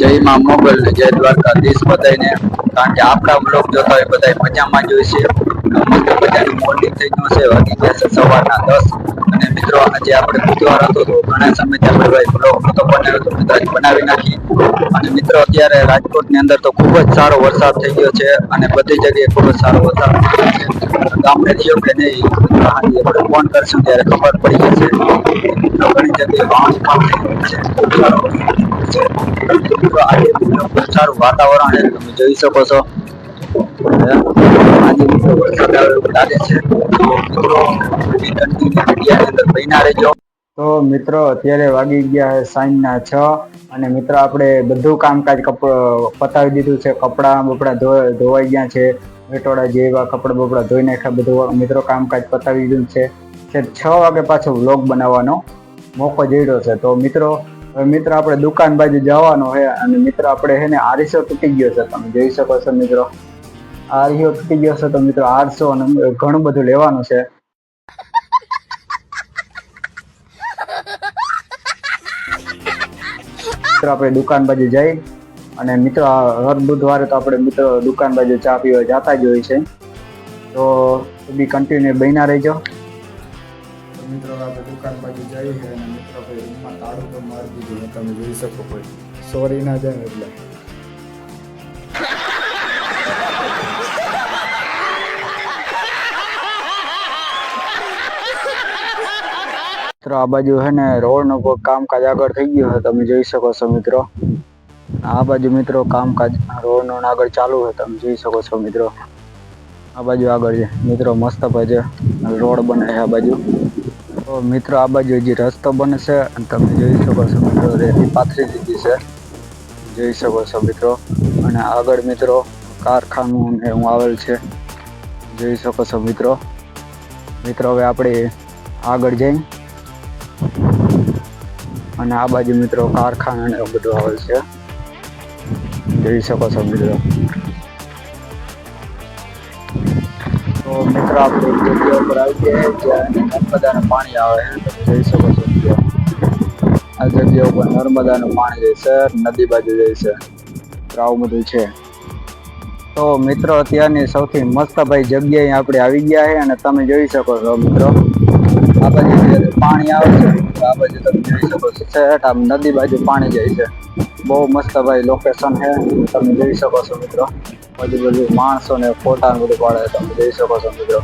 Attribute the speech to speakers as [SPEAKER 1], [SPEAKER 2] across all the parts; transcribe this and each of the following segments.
[SPEAKER 1] જય માં મોગલ ને જય દ્વારકાધીશ બધાને. કારણ કે આપણા બ્લોગ જોતા હોય બધા મજામાં જ હોય છે. મસ્ત મજાની મોર્નિંગ થઈ ગયું છે, વાગી ગયા છે સવારના 10. અને મિત્રો આજે આપણે બુધવાર હતો તો ઘણા સમયથી આપણે ભાઈ બ્લોગ નતો બનાવ્યો તો મિત્રો આજે બનાવી નાખી. અને મિત્રો અત્યારે રાજકોટ ની અંદર તો ખુબ જ સારો વરસાદ થઈ ગયો છે અને બધી જગ્યાએ ખુબ જ સારો વરસાદ થઈ ગયો છે. ગામડે થયો કે નહીં આપણે ફોન કરશું ત્યારે ખબર પડી જશે. મિત્રો ઘણી જગ્યાએ પાણી પણ થઈ ગયું છે. આજે ખૂબ સારું વાતાવરણ છે, તમે જોઈ શકો છો. આજે મિત્રો વરસાદ આવે એવું લાગે છે. તો મિત્રો અત્યારે વાગી ગયા છે સાંજના 6 અને મિત્રો આપણે બધું કામકાજ પતાવી દીધું છે. કપડા બપડા ધોવાઈ ગયા છે. વેટોળા જેવા કપડા બપડા ધોઈ નાખ્યા, બધું મિત્રો કામકાજ પતાવી દીધું છે. 6 વાગે પાછો વ્લોગ બનાવવાનો મોકો જડ્યો છે. તો મિત્રો આપણે દુકાન બાજુ જવાનો છે અને મિત્રો આપણે છે ને આરીસો તૂટી ગયો છે, તમે જોઈ શકો છો. મિત્રો આરીસો તૂટી ગયો છે તો મિત્રો 800 અને ઘણું બધું લેવાનું છે. મિત્રો આપણે દુકાન બાજુ જઈ અને મિત્રો હર બુધવારે તો આપણે મિત્રો દુકાન બાજુ ચા પીવા જતા જ હોય છે. તો બી કન્ટિન્યુ બન્યા રહેજો. મિત્રો આપણે દુકાન બાજુ જઈએ અને મિત્રો ભાઈ રૂમમાં તાળું તો મારી દીધું, તમે જોઈ શકો. કોઈ સોરી ના જાય એટલે મિત્રો આ બાજુ છે ને રોડ નું કામકાજ આગળ થઈ ગયું છે, તમે જોઈ શકો છો. મિત્રો આ બાજુ મિત્રો કામકાજ રોડ નું આગળ ચાલુ છે, તમે જોઈ શકો છો. મિત્રો આ બાજુ આગળ છે મિત્રો, મસ્ત બાજુ રોડ બને છે આ બાજુ. તો મિત્રો આ બાજુ હજી રસ્તો બને છે અને તમે જોઈ શકો છો. મિત્રો રેતી પાથરી દીધી છે, જોઈ શકો છો મિત્રો. અને આગળ મિત્રો કારખાનું ને હું આવેલ છે, જોઈ શકો છો. મિત્રો હવે આપણે આગળ જઈ અને આ બાજુ મિત્રો કારખાના ને એવું બધું આવેલ છે, જોઈ શકો છો. મિત્રો તો મિત્રો આપણે જગ્યા ઉપર આવી ગયા જ્યાં નર્મદાનું પાણી આવે છે, તમે જોઈ શકો છો. આ જગ્યા ઉપર નર્મદાનું પાણી જાય છે, નદી બાજુ જાય છે. આવું બધું છે. તો મિત્રો અત્યારની સૌથી મસ્ત ભાઈ જગ્યાએ આપણે આવી ગયા છે અને તમે જોઈ શકો છો. મિત્રો આ બાજુ પાણી આવે છે, આ બાજુ તમે જોઈ શકો છો. આમ નદી બાજુ પાણી જાય છે. બહુ મસ્ત ભાઈ લોકેશન છે, તમે જોઈ શકો છો. મિત્રો બધી માણસો ને ફોટા બધું પાડે, તમે જોઈ શકો છો. મિત્રો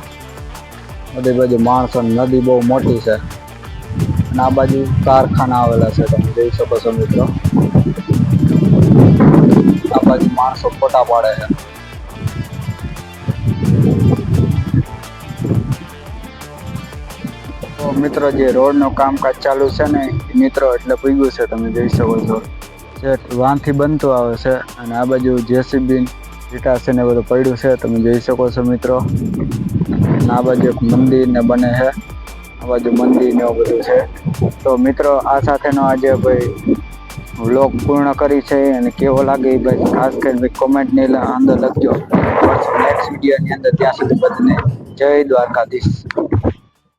[SPEAKER 1] બધી માણસો, નદી બહુ મોટી છે અને આ બાજુ કારખાના આવેલા છે, તમે જોઈ શકો છો. મિત્રો આ બાજુ માણસો ફોટા પાડે છે. તો મિત્રો જે રોડ નું કામકાજ ચાલુ છે ને મિત્રો એટલે પૂગ્યું છે, તમે જોઈ શકો છો. વાંથી બનતું આવે છે અને આ બાજુ જેસીબી રીટાશે ને બધું પડ્યું છે, તમે જોઈ શકો છો. મિત્રો આ બાજુ એક મંદિર ને બને છે, આ બાજુ મંદિર ને એવું બધું છે. તો મિત્રો આ સાથેનો આજે ભાઈ વ્લોગ પૂર્ણ કરી છે અને કેવો લાગે એ ભાઈ ખાસ કરીને કોમેન્ટ ની અંદર લખજો. નેક્સ્ટ વિડીયો ની અંદર, ત્યાં સુધી બધાને જય દ્વારકાધીશ.